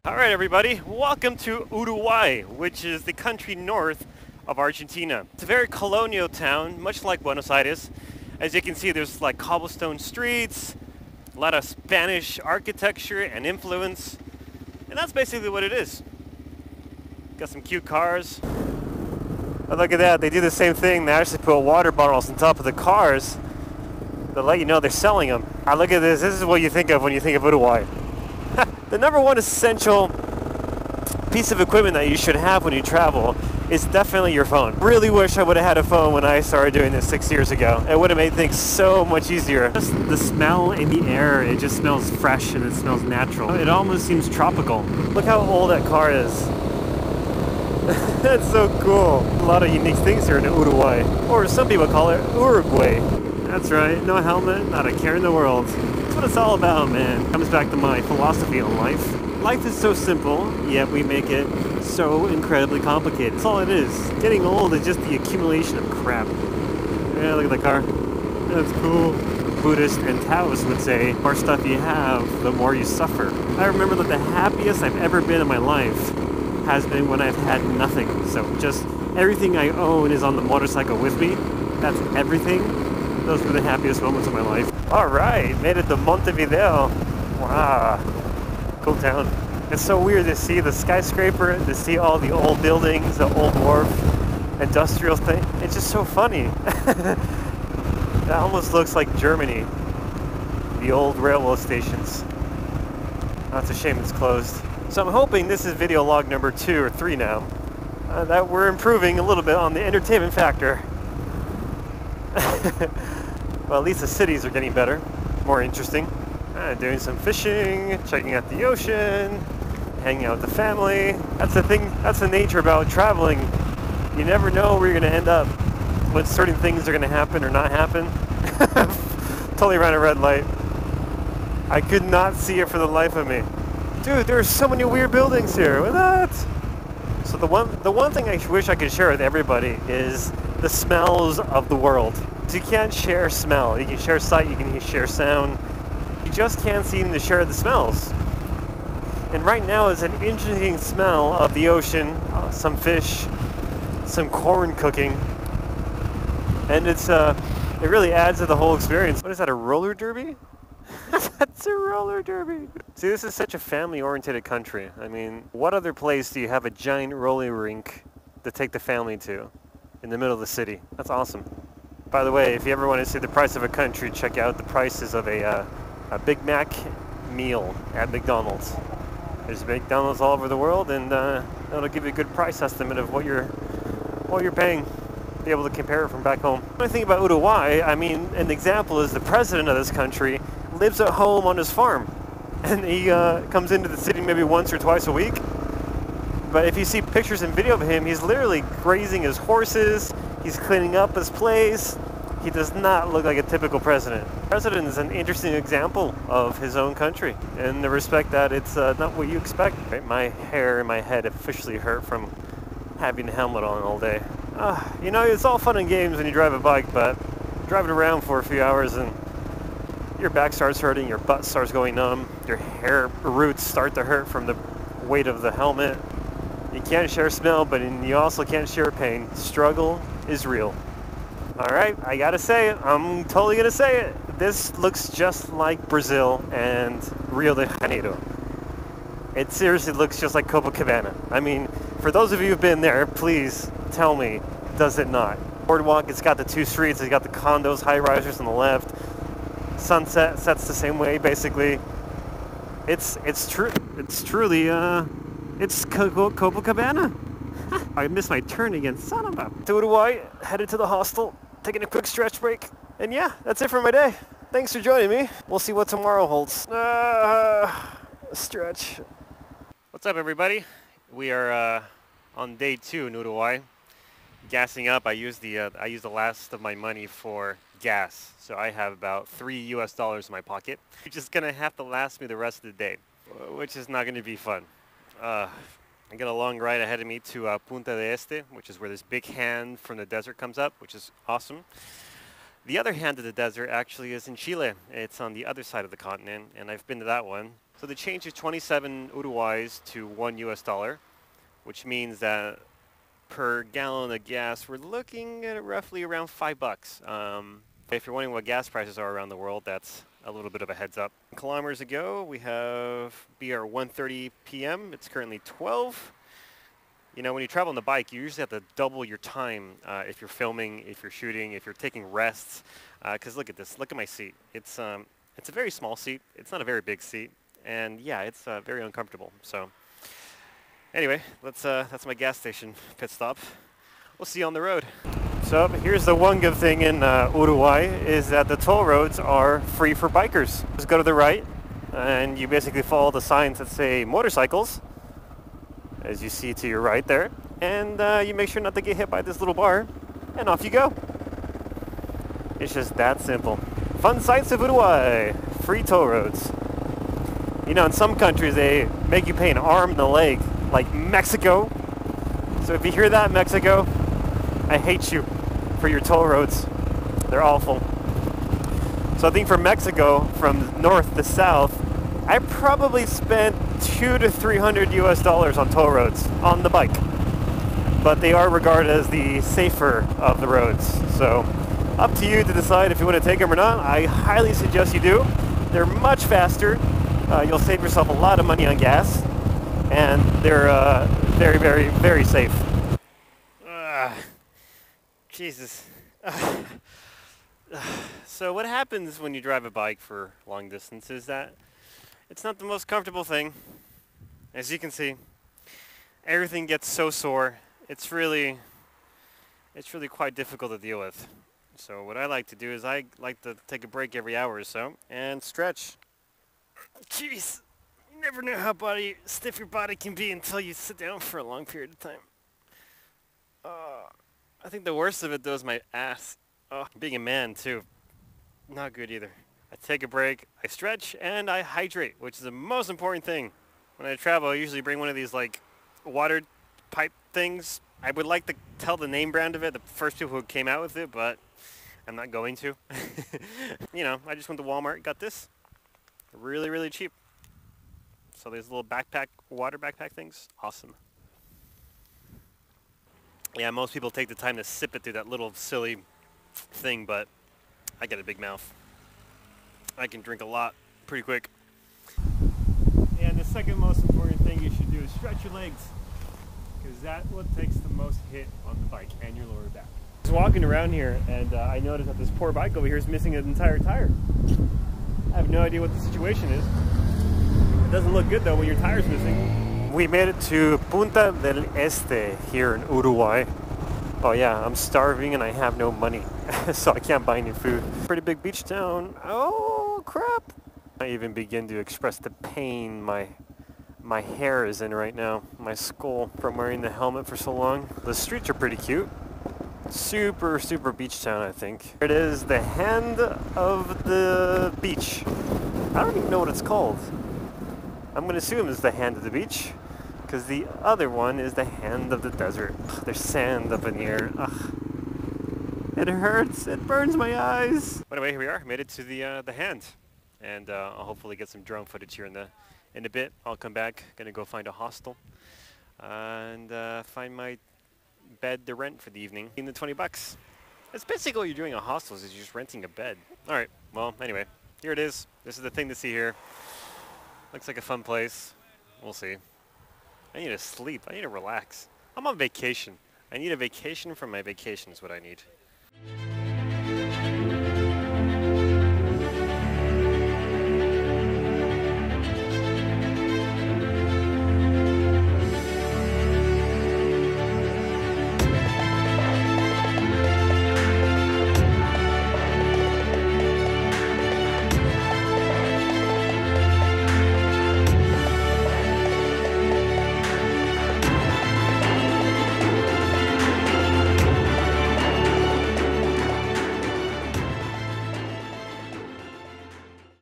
Alright everybody, welcome to Uruguay, which is the country north of Argentina. It's a very colonial town, much like Buenos Aires. As you can see, there's like cobblestone streets, a lot of Spanish architecture and influence, and that's basically what it is. Got some cute cars. Oh, look at that, they do the same thing. They actually put water bottles on top of the cars to let you know they're selling them. Look at this, this is what you think of when you think of Uruguay. The number one essential piece of equipment that you should have when you travel is definitely your phone. Really wish I would have had a phone when I started doing this 6 years ago. It would have made things so much easier. Just the smell in the air, it just smells fresh and it smells natural. It almost seems tropical. Look how old that car is. That's so cool. A lot of unique things here in Uruguay. Or some people call it Uruguay. That's right, no helmet, not a care in the world. That's what it's all about, man. Comes back to my philosophy on life. Life is so simple, yet we make it so incredibly complicated. That's all it is. Getting old is just the accumulation of crap. Yeah, look at the car. That's cool. Buddhists and Taoists would say, the more stuff you have, the more you suffer. I remember that the happiest I've ever been in my life has been when I've had nothing. So just everything I own is on the motorcycle with me. That's everything. Those were the happiest moments of my life. All right, made it to Montevideo. Wow, cool town. It's so weird to see the skyscraper, to see all the old buildings, the old wharf, industrial thing. It's just so funny. That almost looks like Germany. The old railway stations. That's a shame it's closed. So I'm hoping this is video log number 2 or 3 now. That we're improving a little bit on the entertainment factor. Well, at least the cities are getting better, more interesting. Doing some fishing, checking out the ocean, hanging out with the family. That's the thing, that's the nature about traveling. You never know where you're going to end up, when certain things are going to happen or not happen. Totally ran a red light. I could not see it for the life of me. Dude, there's so many weird buildings here. What? So the one thing I wish I could share with everybody is the smells of the world. So you can't share smell. You can share sight, you can share sound. You just can't seem to share the smells. And right now is an interesting smell of the ocean, some fish, some corn cooking. And it really adds to the whole experience. What is that, a roller derby? That's a roller derby. See, this is such a family-oriented country. I mean, what other place do you have a giant roller rink to take the family to in the middle of the city? That's awesome. By the way, if you ever want to see the price of a country, check out the prices of a Big Mac meal at McDonald's. There's McDonald's all over the world, and that'll give you a good price estimate of what you're paying. Be able to compare it from back home. When I think about Uruguay, I mean, an example is the president of this country lives at home on his farm, and he comes into the city maybe once or twice a week. But if you see pictures and video of him, he's literally grazing his horses, he's cleaning up his place. He does not look like a typical president. The president is an interesting example of his own country, in the respect that it's not what you expect. Right? My hair and my head officially hurt from having a helmet on all day. You know, it's all fun and games when you drive a bike, but driving around for a few hours and your back starts hurting, your butt starts going numb, your hair roots start to hurt from the weight of the helmet. You can't share smell, but you also can't share pain. Struggle is real. Alright, I gotta say it. I'm totally gonna say it. This looks just like Brazil and Rio de Janeiro. It seriously looks just like Copacabana. I mean, for those of you who've been there, please tell me, does it not? Boardwalk, it's got the 2 streets, it's got the condos, high-risers on the left. Sunset sets the same way, basically. It's truly Copacabana. I missed my turn again, son of a... To Uruguay, headed to the hostel, taking a quick stretch break. And yeah, that's it for my day. Thanks for joining me. We'll see what tomorrow holds. Stretch. What's up, everybody? We are on day 2 in Uruguay. Gassing up. I used the last of my money for gas. So I have about $3 US in my pocket. Which is gonna have to last me the rest of the day, which is not gonna be fun. I got a long ride ahead of me to Punta del Este, which is where this big hand from the desert comes up, which is awesome. The other hand of the desert actually is in Chile. It's on the other side of the continent, and I've been to that one. So the change is 27 Uruguays to $1 US, which means that per gallon of gas, we're looking at roughly around $5. If you're wondering what gas prices are around the world, that's a little bit of a heads up. Kilometers ago, we have BR 1:30 p.m. It's currently 12. You know, when you travel on the bike, you usually have to double your time if you're filming, if you're shooting, if you're taking rests. Because look at this, look at my seat. It's a very small seat. It's not a very big seat, and yeah, it's very uncomfortable. So anyway, that's my gas station pit stop. We'll see you on the road. So here's the one good thing in Uruguay is that the toll roads are free for bikers. Just go to the right, and you basically follow the signs that say motorcycles, as you see to your right there, and you make sure not to get hit by this little bar, and off you go. It's just that simple. Fun sights of Uruguay, free toll roads. You know, in some countries they make you pay an arm and a leg, like Mexico. So if you hear that, Mexico, I hate you for your toll roads. They're awful. So I think from Mexico, from north to south, I probably spent $200 to $300 US on toll roads on the bike, but they are regarded as the safer of the roads. So up to you to decide if you want to take them or not. I highly suggest you do. They're much faster. You'll save yourself a lot of money on gas, and they're very, very, very safe. Jesus. So what happens when you drive a bike for long distance is that it's not the most comfortable thing. As you can see, everything gets so sore. It's really quite difficult to deal with. So what I like to do is I like to take a break every hour or so and stretch. Jeez, you never know how stiff your body can be until you sit down for a long period of time. I think the worst of it though is my ass. Being a man too, not good either. I take a break, I stretch, and I hydrate, which is the most important thing. When I travel, I usually bring one of these like water pipe things. I would like to tell the name brand of it, the first people who came out with it, but I'm not going to. You know, I just went to Walmart, got this. Really, really cheap. So these little water backpack things, awesome. Yeah, most people take the time to sip it through that little silly thing, but I got a big mouth. I can drink a lot pretty quick. And the second most important thing you should do is stretch your legs, because that's what takes the most hit on the bike and your lower back. I was walking around here and I noticed that this poor bike over here is missing an entire tire. I have no idea what the situation is. It doesn't look good though when your tire's missing. We made it to Punta del Este here in Uruguay. Oh yeah, I'm starving and I have no money, so I can't buy any food. Pretty big beach town. Oh crap! I even begin to express the pain my hair is in right now. My skull from wearing the helmet for so long. The streets are pretty cute. Super, super beach town, I think. It is the hand of the beach. I don't even know what it's called. I'm going to assume it's the hand of the beach, because the other one is the hand of the desert. Ugh, there's sand up in here. Ugh. It hurts. It burns my eyes. But anyway, here we are. Made it to the hand, and I'll hopefully get some drone footage here in a bit. I'll come back. Gonna go find a hostel and find my bed to rent for the evening. In the $20. That's basically what you're doing at hostels, is you're just renting a bed. All right. Well, anyway, here it is. This is the thing to see here. Looks like a fun place. We'll see. I need to sleep. I need to relax. I'm on vacation. I need a vacation from my vacation is what I need.